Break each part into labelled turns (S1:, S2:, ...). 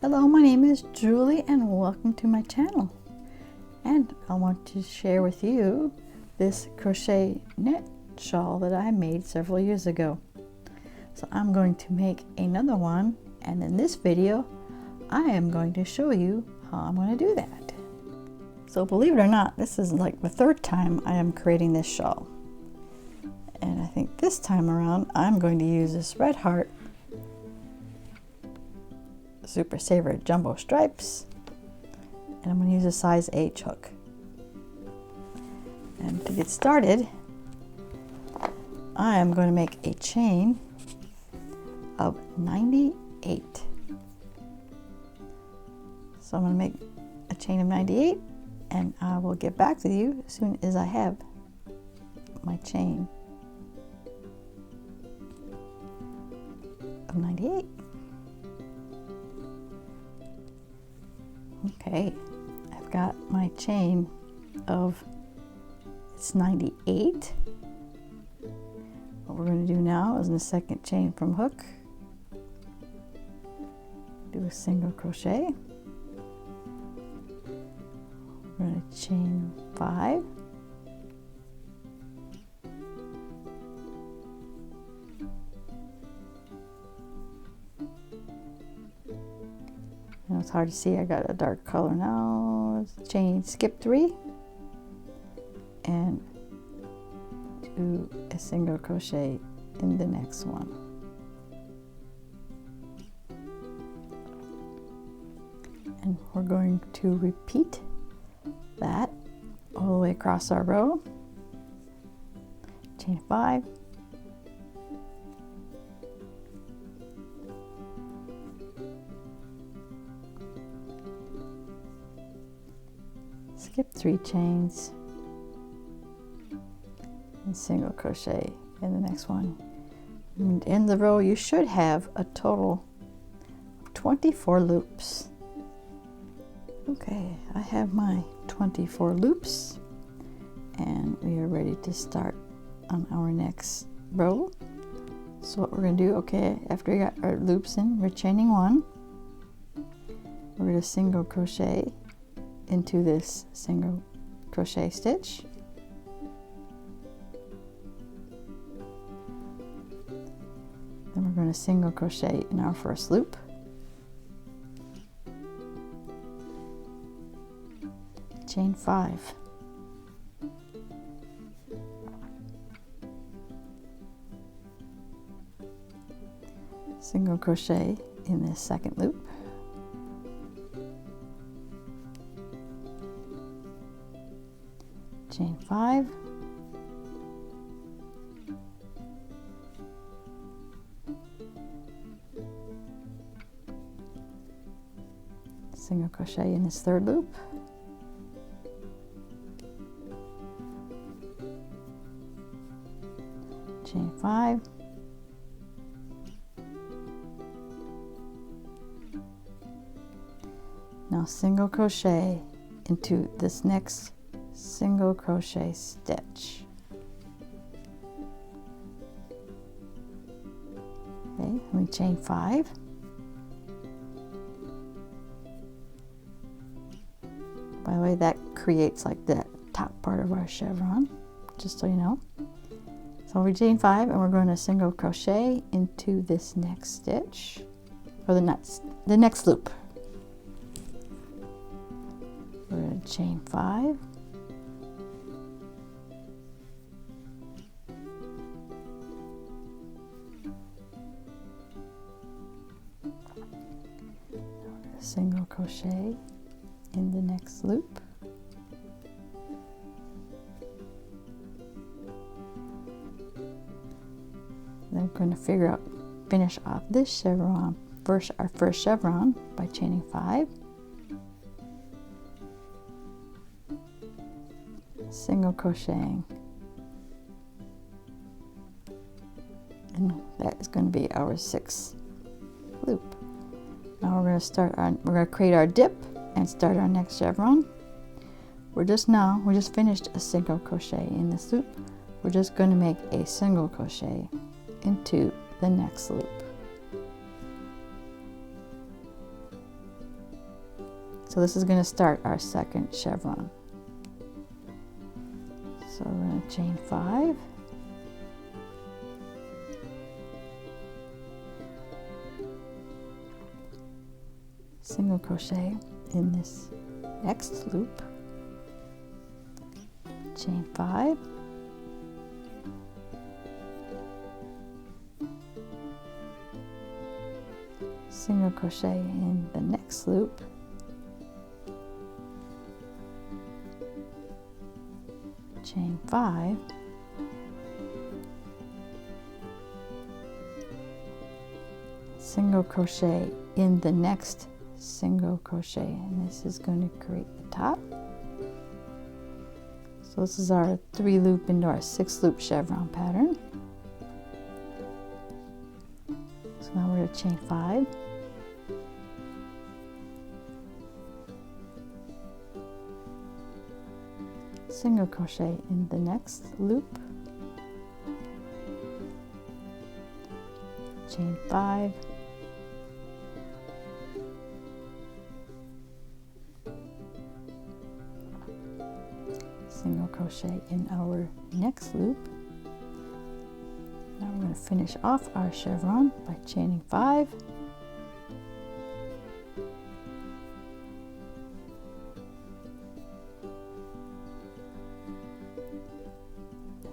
S1: Hello, my name is Julie and welcome to my channel. And I want to share with you this crochet net shawl that I made several years ago. So I'm going to make another one, and in this video I am going to show you how I'm going to do that. So believe it or not, this is like the third time I am creating this shawl. And I think this time around I'm going to use this Red Heart Super Saver Jumbo Stripes, and I'm going to use a size H hook. And to get started, I am going to make a chain of 98. So I'm going to make a chain of 98, and I will get back to you as soon as I have my chain of 98. Okay, I've got my chain of, it's 98. What we're going to do now is in the second chain from hook, do a single crochet. We're going to chain 5. Now it's hard to see, I got a dark color now. Chain, skip 3 and do a single crochet in the next one. And we're going to repeat that all the way across our row. Chain 5, skip 3 chains and single crochet in the next one. And in the row you should have a total of 24 loops. Okay, I have my 24 loops and we are ready to start on our next row. So what we're going to do, okay, after we got our loops in, we're chaining 1. We're going to single crochet into this single crochet stitch. Then we're going to single crochet in our first loop. Chain 5. Single crochet in this second loop. Chain 5. Single crochet in this third loop. Chain 5. Now single crochet into this next single crochet stitch. Okay, we chain 5. By the way, that creates like the top part of our chevron, just so you know. So we chain 5 and we're going to single crochet into this next stitch, or the next loop. We're going to chain 5. Single crochet in the next loop. Then we're going to finish off this chevron, our first chevron, by chaining 5, single crocheting, and that is going to be our 6th loop. Now we're going to create our dip and start our next chevron. We just finished a single crochet in this loop. We're just going to make a single crochet into the next loop. So this is going to start our second chevron. So we're going to chain 5, single crochet in this next loop, chain 5, single crochet in the next loop, chain 5, single crochet in the next single crochet, and this is going to create the top. So this is our 3 loop into our 6 loop chevron pattern. So now we're going to chain 5, single crochet in the next loop, chain 5, single crochet in our next loop. Now we're going to finish off our chevron by chaining 5,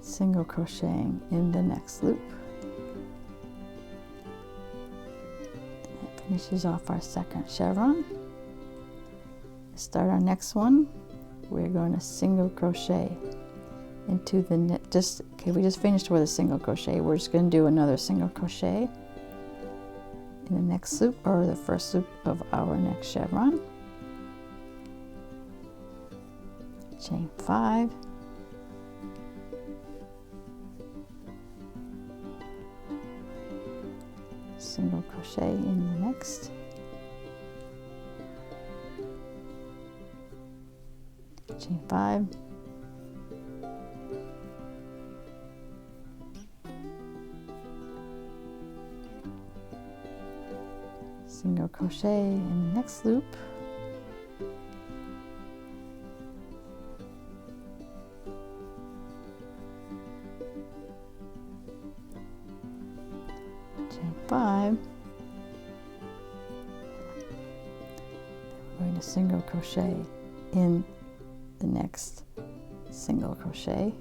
S1: single crocheting in the next loop. That finishes off our second chevron. To start our next one, we're going to single crochet into the net. We just finished with a single crochet. We're just going to do another single crochet in the next loop, or the first loop of our next chevron. Chain 5, single crochet in the next, chain 5, single crochet in the next loop, chain 5, we're going to single crochet in the next single crochet,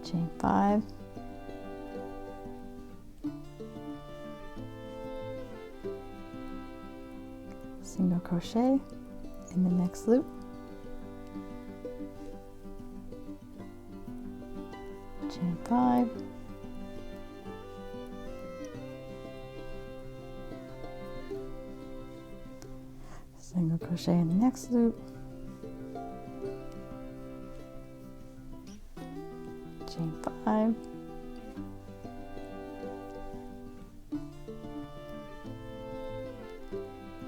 S1: chain 5, single crochet in the next loop, chain 5, single crochet in the next loop, chain 5,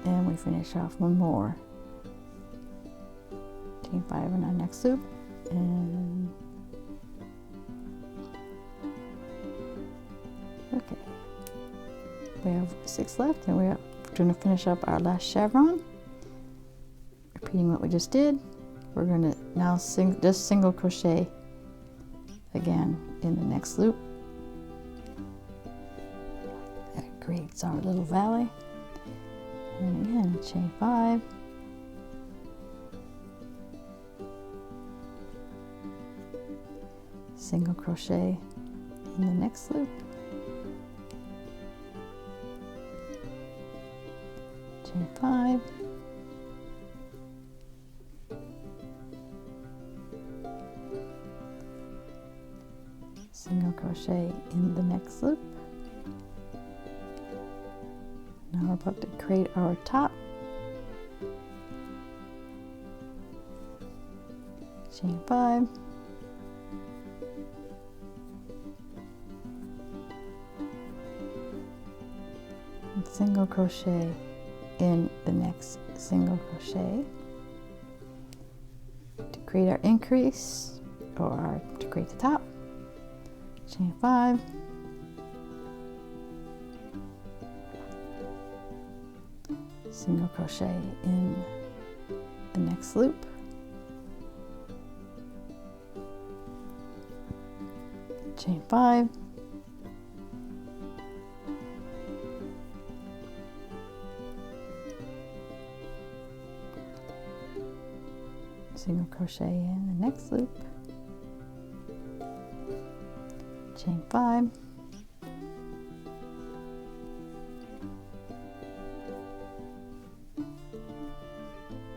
S1: and we finish off one more, chain 5 in our next loop, and okay, we have 6 left, and we're going to finish up our last chevron. Repeating what we just did, we're going to now just single crochet again in the next loop. That creates our little valley, and again chain 5, single crochet in the next loop, chain 5, single crochet in the next loop. Now we're about to create our top, chain 5, and single crochet in the next single crochet to create our increase, or to create the top, chain 5, single crochet in the next loop, chain 5, single crochet in the next loop, chain 5,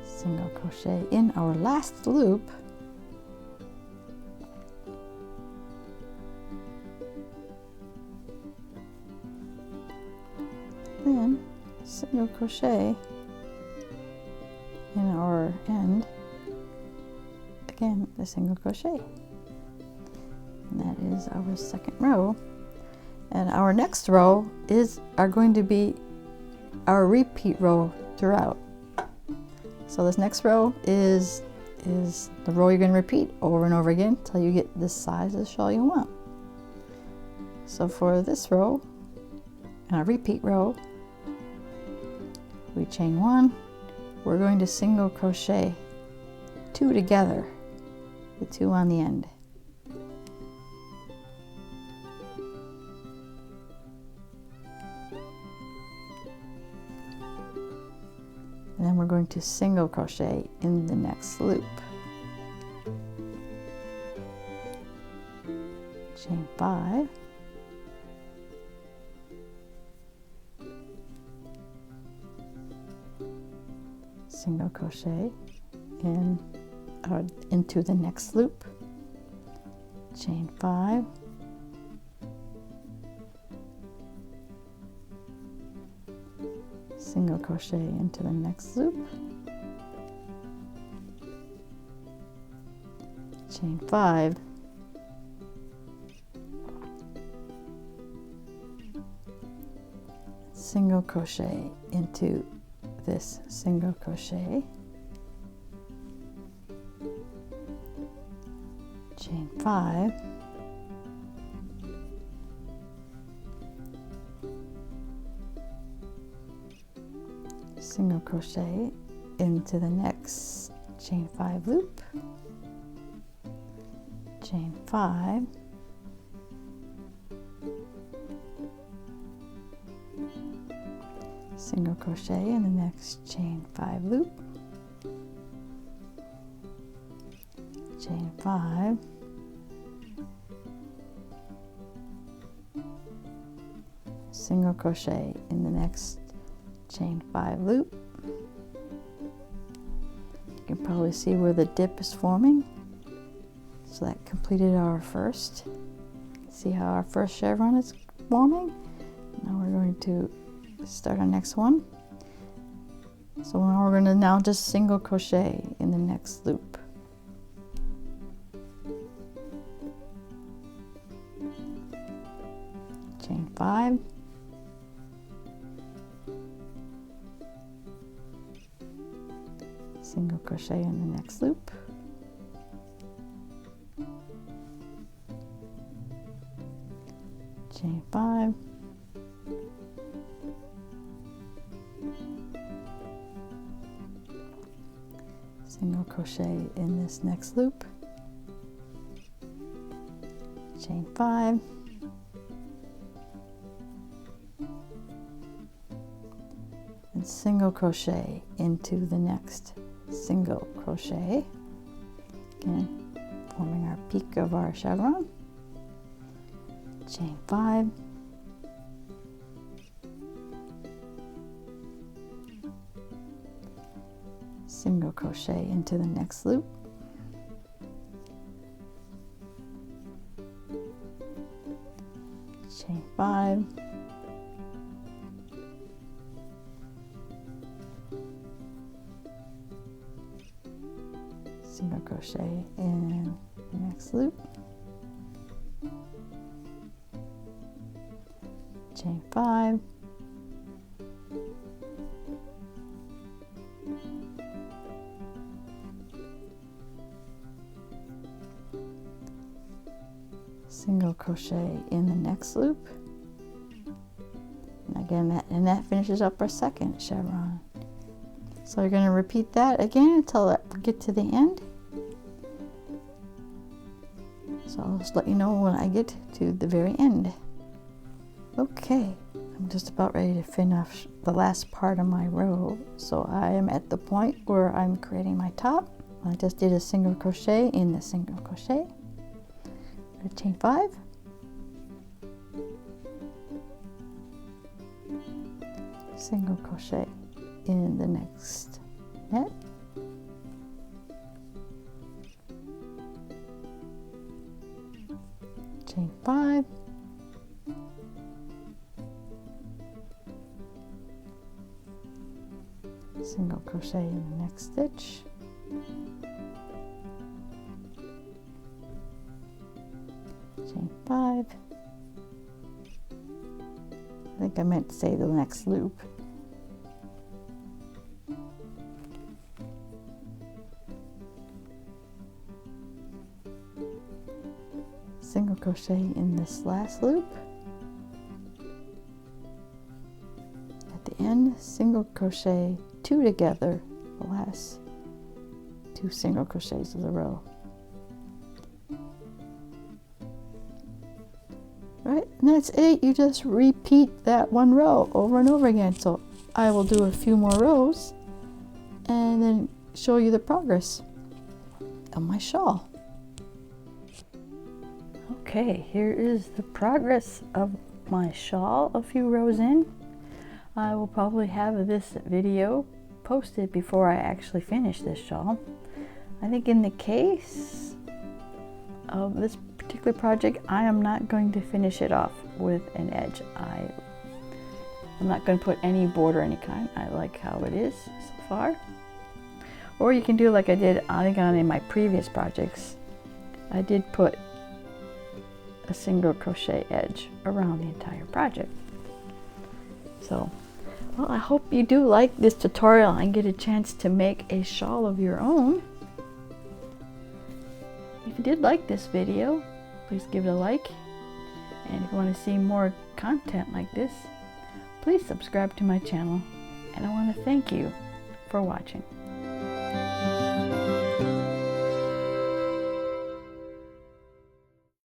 S1: single crochet in our last loop, then single crochet in our end, again a single crochet, and that is our second row. And our next row are going to be our repeat row throughout. So this next row is the row you're going to repeat over and over again until you get this size of the shawl you want. So for this row and our repeat row, we chain 1, we're going to single crochet 2 together, the 2 on the end. And then we're going to single crochet in the next loop. Chain 5. Single crochet into the next loop. Chain 5. Single crochet into the next loop, chain 5, single crochet into this single crochet, chain 5, single crochet into the next chain 5 loop, chain 5, single crochet in the next chain 5 loop, chain 5, single crochet in the next chain 5 loop. You can probably see where the dip is forming. So that completed our first. See how our first chevron is forming? Now we're going to start our next one. So now we're going to just single crochet in the next loop. Chain 5. Single crochet in the next loop, chain 5, single crochet in this next loop, chain 5, and single crochet into the next single crochet, again forming our peak of our chevron, chain 5, single crochet into the next loop, chain 5, single crochet in the next loop, chain 5, single crochet in the next loop, and again that finishes up our second chevron. So you're going to repeat that again until I get to the end. So I'll just let you know when I get to the very end. Okay, I'm just about ready to finish the last part of my row. So I am at the point where I'm creating my top. I just did a single crochet in the single crochet. Chain 5. Single crochet in the next net. Chain 5. Single crochet in the next stitch. Chain 5. I think I meant to say the next loop. Single crochet in this last loop. At the end, single crochet 2 together, the last 2 single crochets of the row. Right, and that's it. You just repeat that one row over and over again. So I will do a few more rows and then show you the progress of my shawl. Okay, here is the progress of my shawl a few rows in. I will probably have this video posted before I actually finish this shawl. I think in the case of this particular project, I am not going to finish it off with an edge. I'm not going to put any border any kind. I like how it is so far. Or you can do like I did, I think on in my previous projects. I did put a single crochet edge around the entire project. So, well, I hope you do like this tutorial and get a chance to make a shawl of your own. If you did like this video, please give it a like. And if you want to see more content like this, please subscribe to my channel. And I want to thank you for watching.